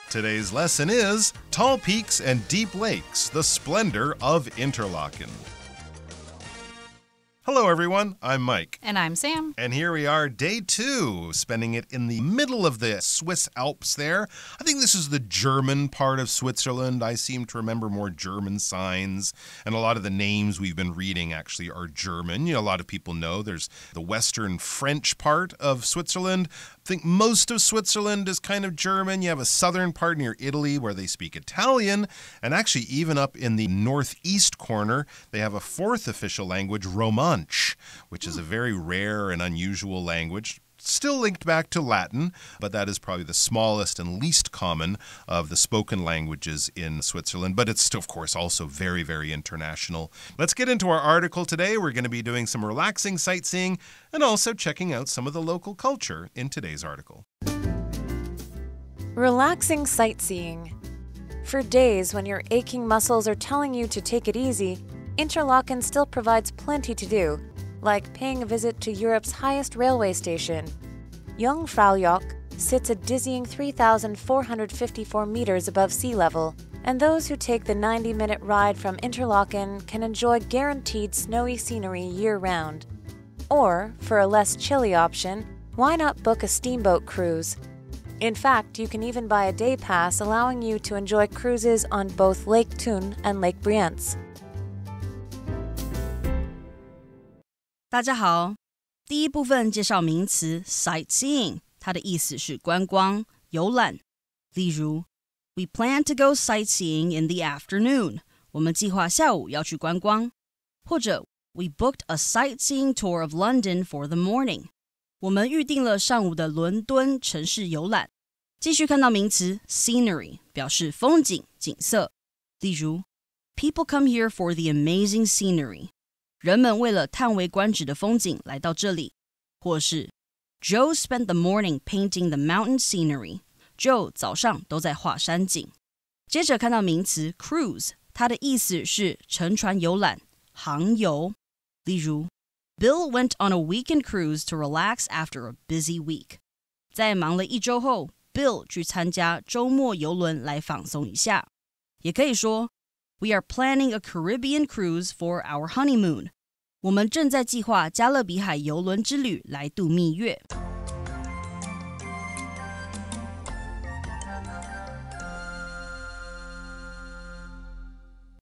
Today's lesson is Tall Peaks and Deep Lakes, the Splendor of Interlaken. Hello, everyone. I'm Mike. And I'm Sam. And here we are, day 2, spending it in the middle of the Swiss Alps there. I think this is the German part of Switzerland. I seem to remember more German signs, and a lot of the names we've been reading actually are German. You know, a lot of people know there's the Western French part of Switzerland. I think most of Switzerland is kind of German. You have a southern part near Italy where they speak Italian, and actually even up in the northeast corner, they have a fourth official language, Romansh, which is a very rare and unusual language. Still linked back to Latin, but that is probably the smallest and least common of the spoken languages in Switzerland. But it's, of course, also very, very international. Let's get into our article today. We're going to be doing some relaxing sightseeing and also checking out some of the local culture in today's article. Relaxing sightseeing. For days when your aching muscles are telling you to take it easy, Interlaken still provides plenty to do, like paying a visit to Europe's highest railway station. Jungfraujoch sits a dizzying 3,454 meters above sea level, and those who take the 90-minute ride from Interlaken can enjoy guaranteed snowy scenery year-round. Or, for a less chilly option, why not book a steamboat cruise? In fact, you can even buy a day pass allowing you to enjoy cruises on both Lake Thun and Lake Brienz. 大家好，第一部分介绍名词 sightseeing， 它的意思是观光、游览。例如 We plan to go sightseeing in the afternoon. 我们计划下午要去观光。或者 We booked a sightseeing tour of London for the morning. 我们预定了上午的伦敦城市游览。继续看到名词 scenery， 表示风景、景色。例如 People come here for the amazing scenery. 人们为了叹为观止的风景来到这里。或是 Joe spent the morning painting the mountain scenery. Joe 早上都在画山景。接着看到名词 cruise， 它的意思是乘船游览、航游。例如 Bill went on a weekend cruise to relax after a busy week. 在忙了一周后 Bill 去参加周末游轮来放松一下。也可以说We are planning a Caribbean cruise for our honeymoon. 我们正在计划加勒比海邮轮之旅来度蜜月。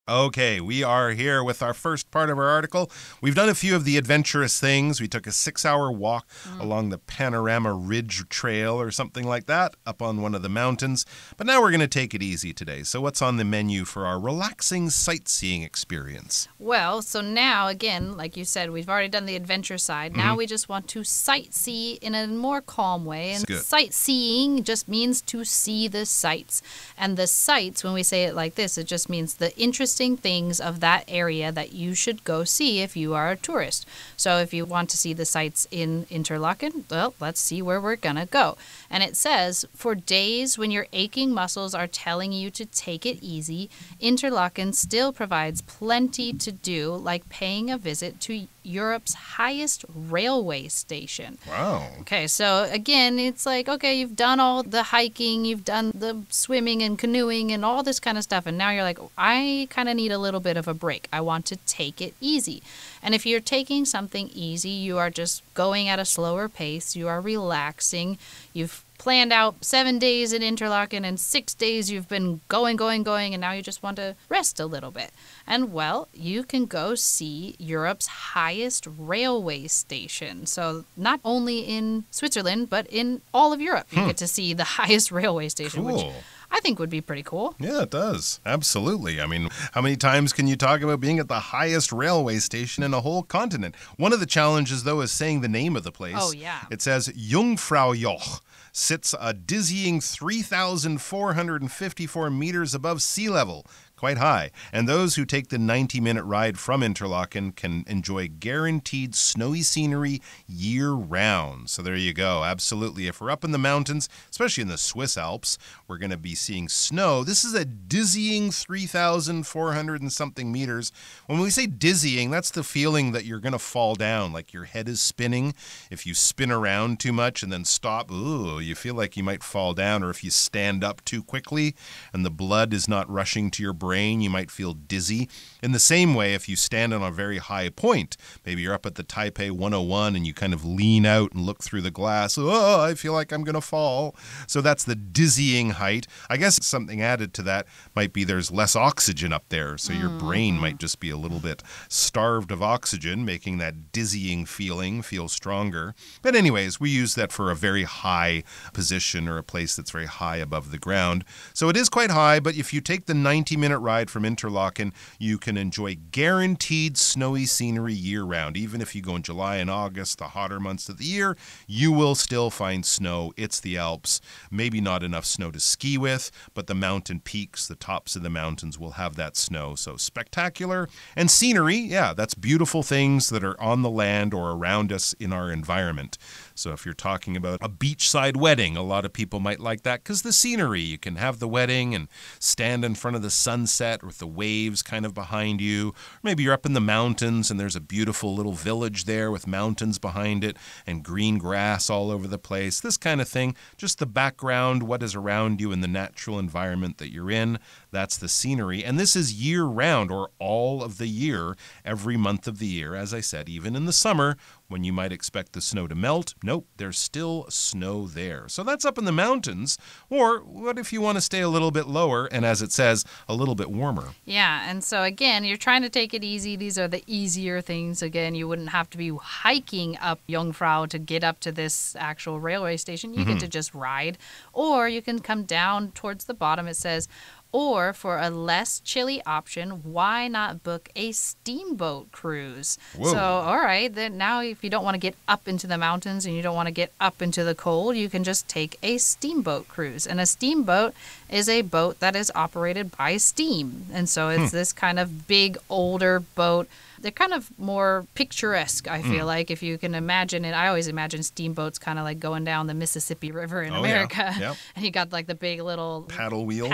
Okay, we are here with our first part of our article. We've done a few of the adventurous things. We took a 6-hour walk along the Panorama Ridge Trail or something like that up on one of the mountains. But now we're going to take it easy today. So what's on the menu for our relaxing sightseeing experience? Well, so now, again, like you said, we've already done the adventure side. Now we just want to sightsee in a more calm way. And sightseeing just means to see the sights. And the sights, when we say it like this, it just means the interesting things of that area that you should go see if you are a tourist. So if you want to see the sights in Interlaken, well, let's see where we're gonna go. And it says, for days when your aching muscles are telling you to take it easy, Interlaken still provides plenty to do, like paying a visit to Europe's highest railway station. Wow. Okay, so again, it's like, okay, you've done all the hiking, you've done the swimming and canoeing and all this kind of stuff, and now you're like, I kind of need a little bit of a break. I want to take it easy. And if you're taking something easy, you are just going at a slower pace, you are relaxing, you've planned out 7 days in Interlaken and 6 days you've been going, and now you just want to rest a little bit. And, well, you can go see Europe's highest railway station. So not only in Switzerland, but in all of Europe, you get to see the highest railway station, cool. Which I think would be pretty cool. Yeah, it does. Absolutely. I mean, how many times can you talk about being at the highest railway station in a whole continent? One of the challenges, though, is saying the name of the place. Oh, yeah. It says Jungfraujoch. Sits a dizzying 3,454 meters above sea level. quite high. And those who take the 90-minute ride from Interlaken can enjoy guaranteed snowy scenery year-round. So there you go. Absolutely. If we're up in the mountains, especially in the Swiss Alps, we're going to be seeing snow. This is a dizzying 3,400 and something meters. When we say dizzying, that's the feeling that you're going to fall down, like your head is spinning. If you spin around too much and then stop, you feel like you might fall down. Or if you stand up too quickly and the blood is not rushing to your brain, you might feel dizzy. In the same way, if you stand on a very high point, maybe you're up at the Taipei 101 and you kind of lean out and look through the glass, I feel like I'm going to fall. So that's the dizzying height. I guess something added to that might be there's less oxygen up there, so your brain might just be a little bit starved of oxygen, making that dizzying feeling feel stronger. But anyways, we use that for a very high position or a place that's very high above the ground. So it is quite high, but if you take the 90-minute ride from Interlaken, you can enjoy guaranteed snowy scenery year-round. Even if you go in July and August, the hotter months of the year, you will still find snow. It's the Alps. Maybe not enough snow to ski with, but the mountain peaks, the tops of the mountains will have that snow. So spectacular. And scenery, yeah, that's beautiful things that are on the land or around us in our environment. So if you're talking about a beachside wedding, a lot of people might like that because the scenery. You can have the wedding and stand in front of the sunset with the waves kind of behind you. Or maybe you're up in the mountains and there's a beautiful little village there with mountains behind it and green grass all over the place. This kind of thing, just the background, what is around you in the natural environment that you're in. That's the scenery. And this is year-round or all of the year, every month of the year. As I said, even in the summer, when you might expect the snow to melt, nope, there's still snow there. So that's up in the mountains. Or what if you want to stay a little bit lower and, as it says, a little bit warmer? Yeah, and so again, you're trying to take it easy. These are the easier things. Again, you wouldn't have to be hiking up Jungfrau to get up to this actual railway station. You get to just ride. Or you can come down towards the bottom. It says, or for a less chilly option, why not book a steamboat cruise? Whoa. So, all right, then now if you don't want to get up into the mountains and you don't want to get up into the cold, you can just take a steamboat cruise. And a steamboat is a boat that is operated by steam. And so it's this kind of big, older boat. They're kind of more picturesque, I feel like, if you can imagine it. I always imagine steamboats kind of like going down the Mississippi River in America. Yeah. Yep. And you got like the big little paddle wheel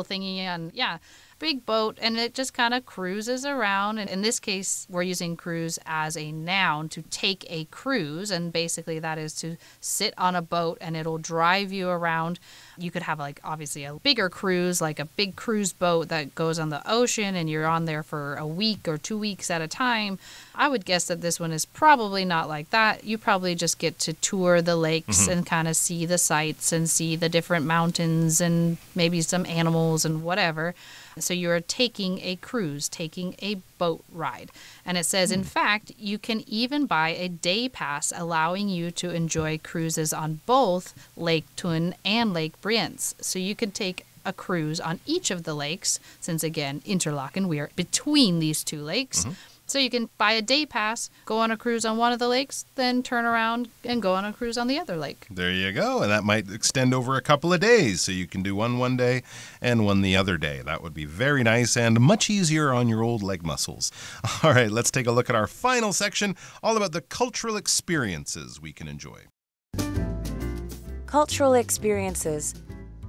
thingy. And yeah, big boat. And it just kind of cruises around. And in this case, we're using cruise as a noun, to take a cruise. And basically that is to sit on a boat and it'll drive you around. You could have like obviously a bigger cruise, like a big cruise boat that goes on the ocean and you're on there for a week or 2 weeks at a time. I would guess that this one is probably not like that. You probably just get to tour the lakes and kind of see the sights and see the different mountains and maybe some animals and whatever. So you're taking a cruise, taking a boat ride. And it says, in fact, you can even buy a day pass allowing you to enjoy cruises on both Lake Thun and Lake Brienz. So you could take a cruise on each of the lakes, since again, Interlaken, we are between these two lakes. So you can buy a day pass, go on a cruise on one of the lakes, then turn around and go on a cruise on the other lake. There you go. And that might extend over a couple of days. So you can do one day and one the other day. That would be very nice and much easier on your old leg muscles. All right, let's take a look at our final section, all about the cultural experiences we can enjoy. Cultural experiences.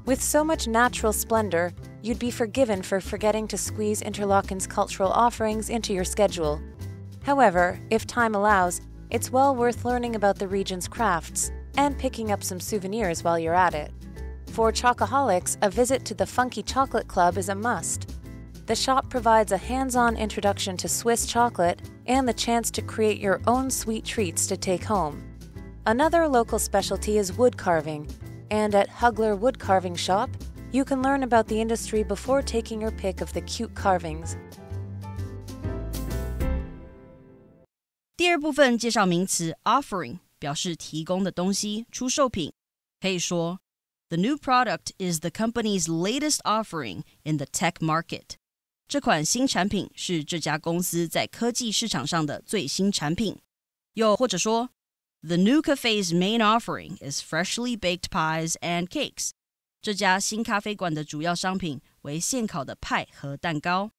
With so much natural splendor, you'd be forgiven for forgetting to squeeze Interlaken's cultural offerings into your schedule. However, if time allows, it's well worth learning about the region's crafts and picking up some souvenirs while you're at it. For chocoholics, a visit to the Funky Chocolate Club is a must. The shop provides a hands-on introduction to Swiss chocolate and the chance to create your own sweet treats to take home. Another local specialty is wood carving, and at Hugler Wood Carving Shop, you can learn about the industry before taking your pick of the cute carvings. 第二部分介绍名词 offering， 表示提供的东西、出售品。可以说 The new product is the company's latest offering in the tech market. 这款新产品是这家公司在科技市场上的最新产品。又或者说The new cafe's main offering is freshly baked pies and cakes. 这家新咖啡馆的主要商品为现烤的派和蛋糕。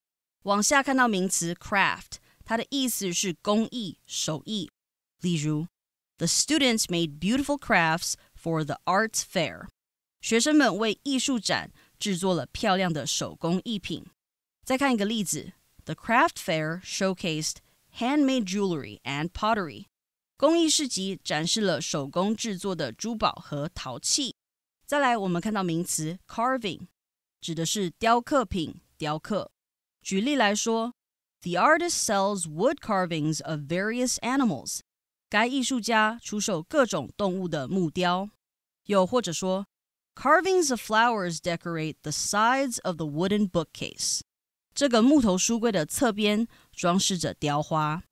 往下看到名词 craft， 它的意思是工艺、手艺。例如 The students made beautiful crafts for the arts fair. 学生们为艺术展制作了漂亮的手工艺品。再看一个例子 The craft fair showcased handmade jewelry and pottery. 工艺市集展示了手工制作的珠宝和陶器。再来我们看到名词 carving， 指的是雕刻品、雕刻。举例来说 The artist sells wood carvings of various animals. 该艺术家出售各种动物的木雕。又或者说 Carvings of flowers decorate the sides of the wooden bookcase. 这个木头书柜的侧边装饰着雕花。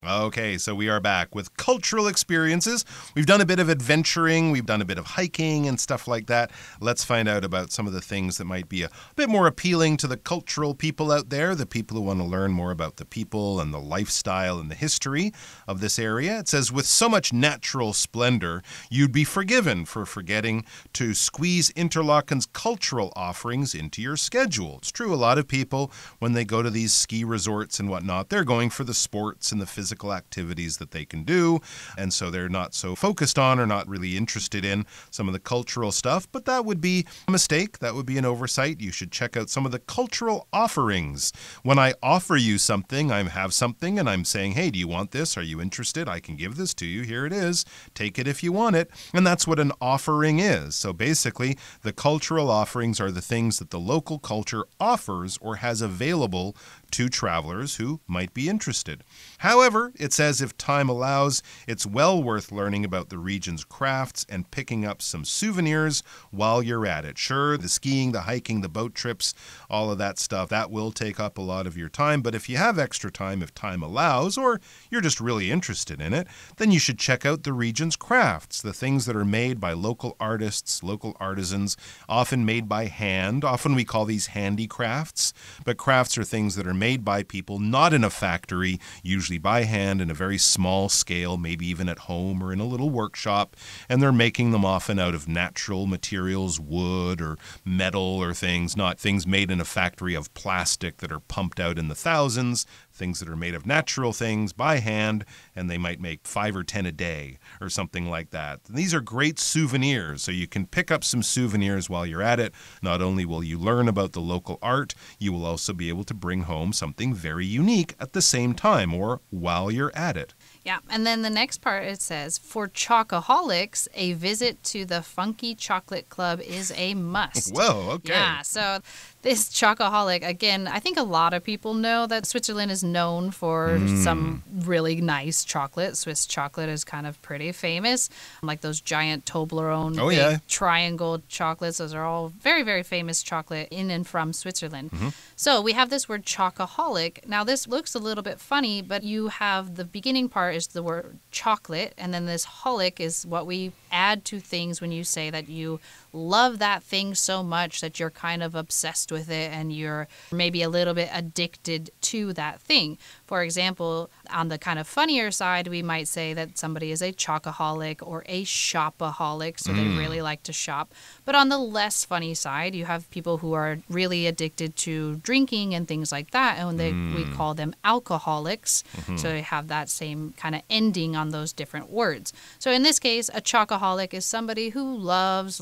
Okay, so we are back with cultural experiences. We've done a bit of adventuring, we've done a bit of hiking and stuff like that. Let's find out about some of the things that might be a bit more appealing to the cultural people out there, the people who want to learn more about the people and the lifestyle and the history of this area. It says, with so much natural splendor, you'd be forgiven for forgetting to squeeze Interlaken's cultural offerings into your schedule. It's true, a lot of people, when they go to these ski resorts and whatnot, they're going for the sports and the physical activities that they can do, and so they're not so focused on or not really interested in some of the cultural stuff, but that would be a mistake. That would be an oversight. You should check out some of the cultural offerings. When I offer you something, I have something, and I'm saying, hey, do you want this? Are you interested? I can give this to you. Here it is. Take it if you want it. And that's what an offering is. So basically, the cultural offerings are the things that the local culture offers or has available to travelers who might be interested. However, it says if time allows, it's well worth learning about the region's crafts and picking up some souvenirs while you're at it. Sure, the skiing, the hiking, the boat trips, all of that stuff, that will take up a lot of your time. But if you have extra time, if time allows, or you're just really interested in it, then you should check out the region's crafts, the things that are made by local artists, local artisans, often made by hand. Often we call these handicrafts, but crafts are things that are made by people not in a factory, usually by hand in a very small scale, maybe even at home or in a little workshop, and they're making them often out of natural materials, wood or metal or things, not things made in a factory of plastic that are pumped out in the thousands, things that are made of natural things by hand, and they might make 5 or 10 a day or something like that. And these are great souvenirs, so you can pick up some souvenirs while you're at it. Not only will you learn about the local art, you will also be able to bring home something very unique at the same time or while you're at it. Yeah, and then the next part it says, for chocoholics, a visit to the Funky Chocolate Club is a must. Whoa, okay. Yeah, so this chocoholic, again, I think a lot of people know that Switzerland is known for some really nice chocolate. Swiss chocolate is kind of pretty famous, like those giant Toblerone triangle chocolates. Those are all very, very famous chocolate in and from Switzerland. So we have this word chocoholic. Now, this looks a little bit funny, but you have the beginning part is the word chocolate, and then this holic is what we add to things when you say that you love that thing so much that you're kind of obsessed with it and you're maybe a little bit addicted to that thing. For example, on the kind of funnier side, we might say that somebody is a chocoholic or a shopaholic, so they really like to shop. But on the less funny side, you have people who are really addicted to drinking and things like that, and we call them alcoholics. So they have that same kind of ending on those different words. So in this case, a chocoholic is somebody who loves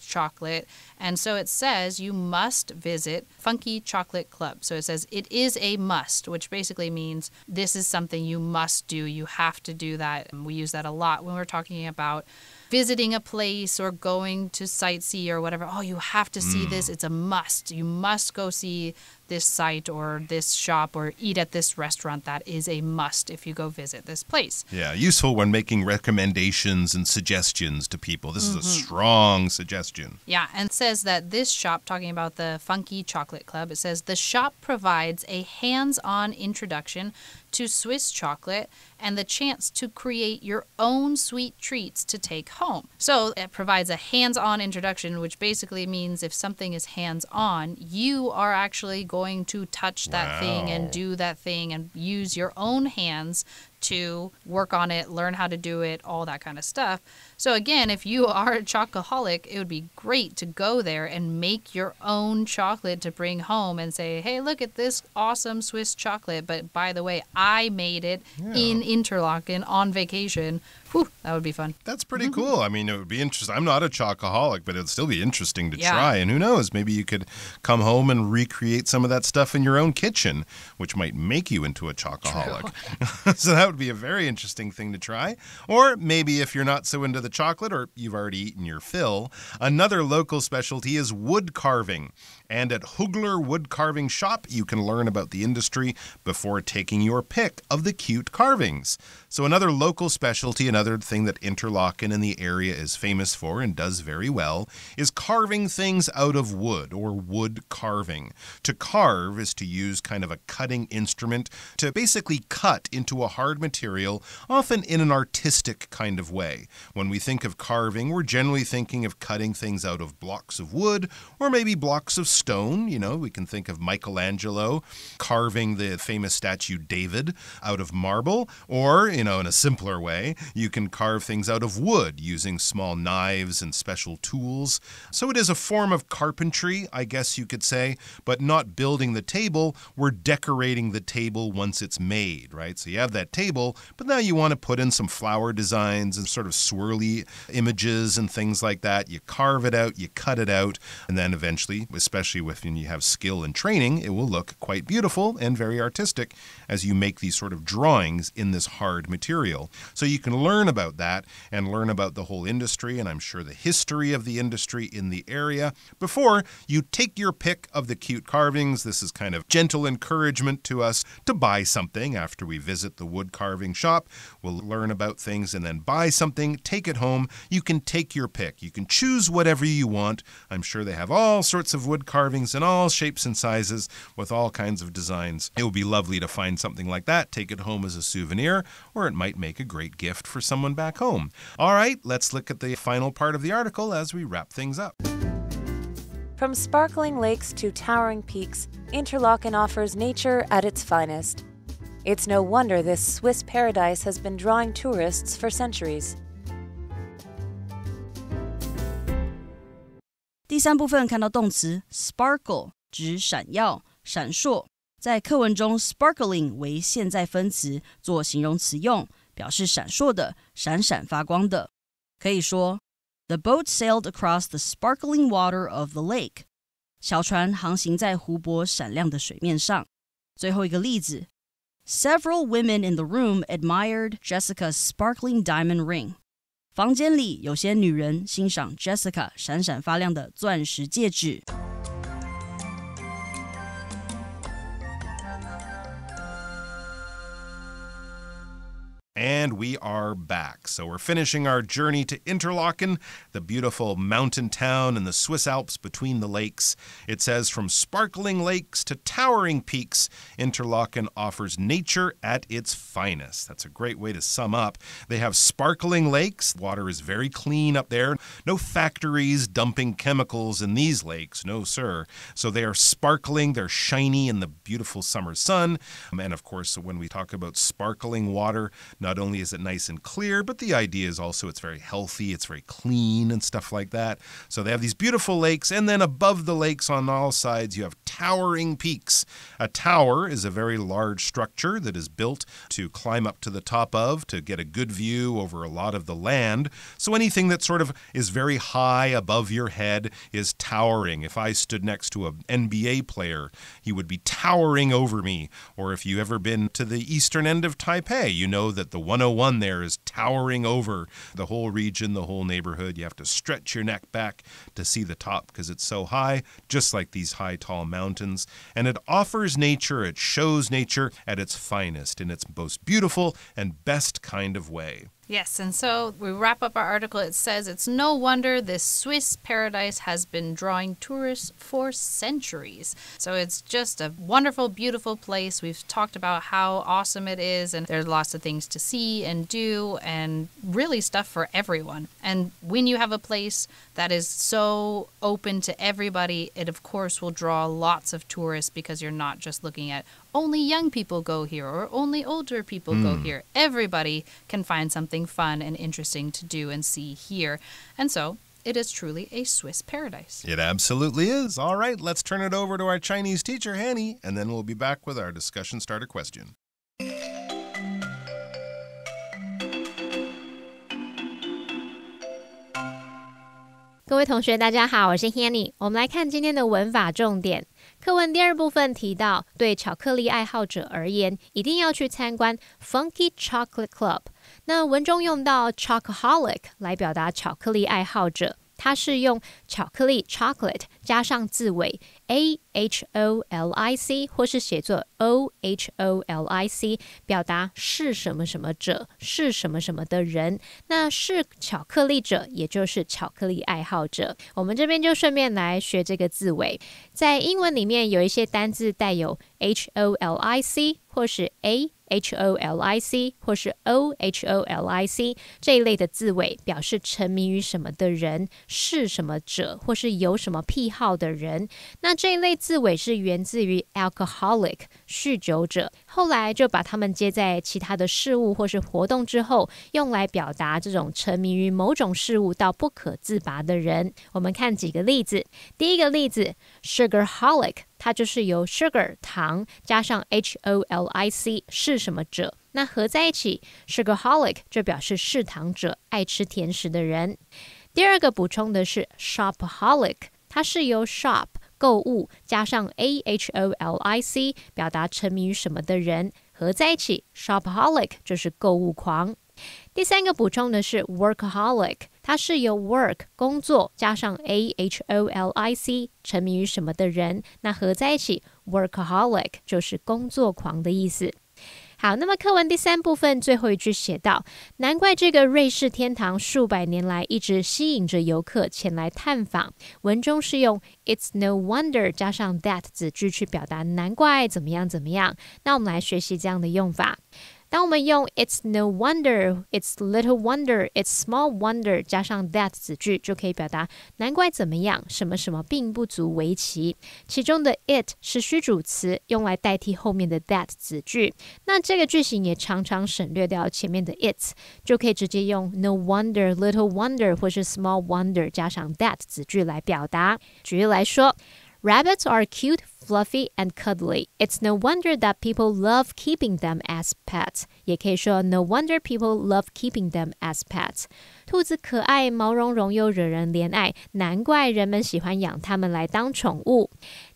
chocolate. And so it says you must visit Funky Chocolate Club. So it says it is a must, which basically means this is something you must do. You have to do that. And we use that a lot when we're talking about visiting a place or going to sightsee or whatever. Oh, you have to see this. It's a must. You must go see this site or this shop or eat at this restaurant. That is a must if you go visit this place. Yeah, useful when making recommendations and suggestions to people. This is a strong suggestion. Yeah, and it says that this shop, talking about the Funky Chocolate Club, it says the shop provides a hands-on introduction to Swiss chocolate and the chance to create your own sweet treats to take home. So it provides a hands-on introduction, which basically means if something is hands-on, you are actually going to touch that thing and do that thing and use your own hands to work on it, learn how to do it, all that kind of stuff. So again, if you are a chocoholic, it would be great to go there and make your own chocolate to bring home and say, hey, look at this awesome Swiss chocolate. But by the way, I made it in Interlaken on vacation. Whew, that would be fun. That's pretty cool. I mean, it would be interesting. I'm not a chocoholic, but it would still be interesting to try. And who knows, maybe you could come home and recreate some of that stuff in your own kitchen, which might make you into a chocoholic. So that would be a very interesting thing to try. Or maybe if you're not so into the chocolate or you've already eaten your fill, another local specialty is wood carving. And at Hugler Wood Carving Shop, you can learn about the industry before taking your pick of the cute carvings. So another local specialty, another thing that Interlaken in the area is famous for and does very well, is carving things out of wood, or wood carving. To carve is to use kind of a cutting instrument to basically cut into a hard material, often in an artistic kind of way. When we think of carving, we're generally thinking of cutting things out of blocks of wood, or maybe blocks of stone. You know, we can think of Michelangelo carving the famous statue David out of marble, or, in a simpler way, you can carve things out of wood using small knives and special tools. So it is a form of carpentry, I guess you could say, but not building the table. We're decorating the table once it's made, right? So you have that table, but now you want to put in some flower designs and sort of swirly images and things like that. You carve it out, you cut it out, and then eventually, especially when you have skill and training, it will look quite beautiful and very artistic as you make these sort of drawings in this hard material. So you can learn about that and learn about the whole industry, and I'm sure the history of the industry in the area, before you take your pick of the cute carvings. This is kind of gentle encouragement to us to buy something after we visit the wood carving shop. We'll learn about things and then buy something, take it home. You can take your pick. You can choose whatever you want. I'm sure they have all sorts of wood carvings in all shapes and sizes with all kinds of designs. It would be lovely to find something like that, take it home as a souvenir, or it might make a great gift for someone back home. All right, let's look at the final part of the article as we wrap things up. From sparkling lakes to towering peaks, Interlaken offers nature at its finest. It's no wonder this Swiss paradise has been drawing tourists for centuries. 第三部分看到动词 sparkle 指闪耀、闪烁，在课文中 sparkling 为现在分词，做形容词用，表示闪烁的、闪闪发光的。可以说 The boat sailed across the sparkling water of the lake. 小船航行在湖泊闪亮的水面上。最后一个例子 Several women in the room admired Jessica's sparkling diamond ring. 房间里有些女人欣赏 Jessica 闪闪发亮的钻石戒指。And we are back. So we're finishing our journey to Interlaken, the beautiful mountain town in the Swiss Alps between the lakes. It says, from sparkling lakes to towering peaks, Interlaken offers nature at its finest. That's a great way to sum up. They have sparkling lakes. Water is very clean up there. No factories dumping chemicals in these lakes. No, sir. So they are sparkling. They're shiny in the beautiful summer sun. And of course, when we talk about sparkling water, not only is it nice and clear, but the idea is also it's very healthy, it's very clean and stuff like that. So they have these beautiful lakes, and then above the lakes on all sides you have towering peaks. A tower is a very large structure that is built to climb up to the top of, to get a good view over a lot of the land. So anything that sort of is very high above your head is towering. If I stood next to an NBA player, he would be towering over me. Or if you've ever been to the eastern end of Taipei, you know that the 101 there is towering over the whole region, the whole neighborhood. You have to stretch your neck back to see the top because it's so high, just like these high, tall mountains. And it offers nature, it shows nature at its finest, in its most beautiful and best kind of way. Yes, and so we wrap up our article. It says, it's no wonder this Swiss paradise has been drawing tourists for centuries. So it's just a wonderful, beautiful place. We've talked about how awesome it is, and there's lots of things to see and do, and really stuff for everyone. And when you have a place that is so open to everybody, it of course will draw lots of tourists because you're not just looking at only young people go here or only older people go here. Everybody can find something fun and interesting to do and see here. And so it is truly a Swiss paradise. It absolutely is. All right, let's turn it over to our Chinese teacher, Hanny, and then we'll be back with our discussion starter question. 各位同学大家好，我是 Hanny。 我们来看今天的文法重点。课文第2部分提到，对巧克力爱好者而言，一定要去参观 Funky Chocolate Club。 那文中用到 chocoholic 来表达巧克力爱好者，它是用巧克力 chocolate 加上字尾 aholic 或是写作 oholic 表达是什么什么者，是什么什么的人。那是巧克力者，也就是巧克力爱好者。我们这边就顺便来学这个字尾。在英文里面有一些单字带有 holic 或是 aholic 或是 oholic 这一类的字尾，表示沉迷于什么的人，是什么者，或是有什么癖好的人。那这一类字尾是源自于 alcoholic 酗酒者，后来就把它们接在其他的事物或是活动之后，用来表达这种沉迷于某种事物到不可自拔的人。我们看几个例子。第一个例子 sugarholic， 它就是由 sugar 糖加上 holic 是什么者，那合在一起 sugarholic 就表示嗜糖者，爱吃甜食的人。第二个补充的是 shopaholic， 它是由 shop 购物加上 aholic 表达沉迷于什么的人，合在一起 shopaholic 就是购物狂。第三个补充的是 workaholic， 它是由 work 工作加上 aholic 沉迷于什么的人，那合在一起 workaholic 就是工作狂的意思。好，那么课文第3部分最后一句写到，难怪这个瑞士天堂数百年来一直吸引着游客前来探访。文中是用 It's no wonder 加上 that 子句去表达难怪怎么样怎么样。那我们来学习这样的用法。当我们用 It's no wonder, It's little wonder, It's small wonder 加上 that 子句，就可以表达难怪怎么样，什么什么并不足为奇。其中的 it 是虚主词，用来代替后面的 that 子句。那这个句型也常常省略掉前面的 its， 就可以直接用 no wonder, little wonder 或是 small wonder 加上 that 子句来表达。举例来说，Rabbits are cute, fluffy, and cuddly. It's no wonder that people love keeping them as pets. 也可以说 no wonder people love keeping them as pets. 兔子可爱，毛茸茸又惹人怜爱，难怪人们喜欢养它们来当宠物。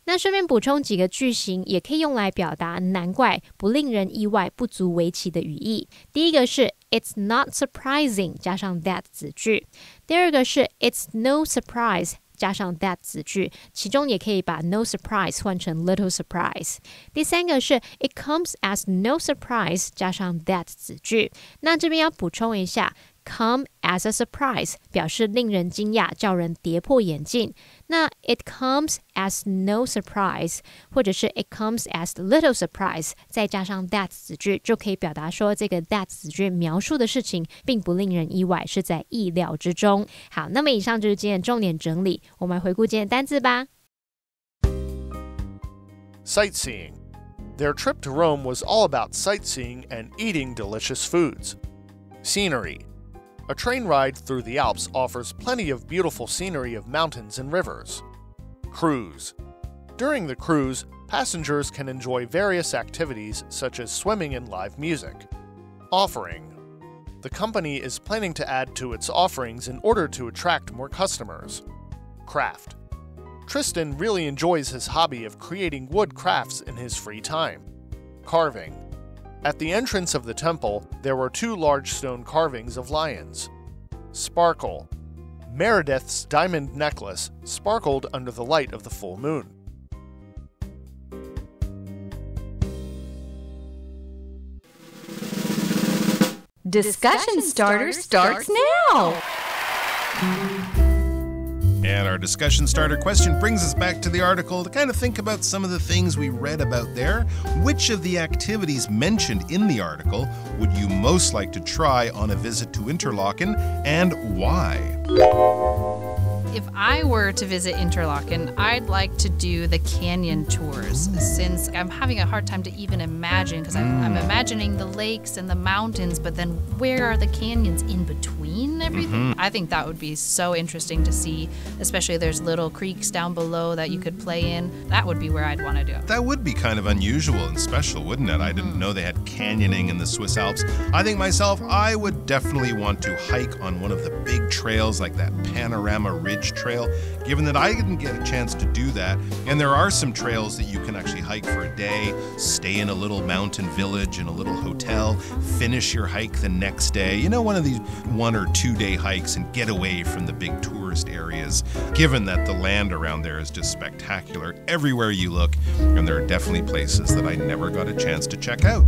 那顺便补充几个句型，也可以用来表达难怪、不令人意外、不足为奇的语义。第一个是 It's not surprising 加上 that 子句。第二个是 It's no surprise加上 that 子句，其中也可以把 no surprise 换成 little surprise。第三个是 It comes as no surprise 加上 that 子句。那这边要补充一下，come as a surprise 表示令人惊讶，叫人跌破眼镜。那 it comes as no surprise 或者是 it comes as little surprise 再加上 that 子句，就可以表达说这个 that 子句描述的事情并不令人意外，是在意料之中。好，那么以上就是今天的重点整理，我们来回顾今天的单字吧。 Sightseeing. Their trip to Rome was all about sightseeing and eating delicious foods. Scenery.A train ride through the Alps offers plenty of beautiful scenery of mountains and rivers. Cruise. During the cruise, passengers can enjoy various activities such as swimming and live music. Offering. The company is planning to add to its offerings in order to attract more customers. Craft. Tristan really enjoys his hobby of creating wood crafts in his free time. Carving.At the entrance of the temple, there were 2 large stone carvings of lions. Sparkle. Meredith's diamond necklace sparkled under the light of the full moon. Discussion Starter starts now! And our discussion starter question brings us back to the article to kind of think about some of the things we read about there. Which of the activities mentioned in the article would you most like to try on a visit to Interlaken, and why? If I were to visit Interlaken, I'd like to do the canyon tours, since I'm having a hard time to even imagine, because I'm imagining the lakes and the mountains, but then where are the canyons in between everything? I think that would be so interesting to see, especially there's little creeks down below that you could play in. That would be where I'd want to do it. That would be kind of unusual and special, wouldn't it? I didn't know they had canyoning in the Swiss Alps. I think myself, I would definitely want to hike on one of the big trails like that Panorama Ridge Trail, given that I didn't get a chance to do that. And there are some trails that you can actually hike for a day, stay in a little mountain village in a little hotel, finish your hike the next day. You know, one of these 1 or 2 day hikes and get away from the big tourist areas, given that the land around there is just spectacular everywhere you look, and there are definitely places that I never got a chance to check out.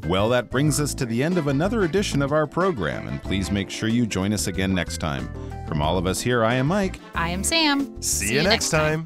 Well, that brings us to the end of another edition of our program, and please make sure you join us again next time. From all of us here, I am Mike. I am Sam. See you next time.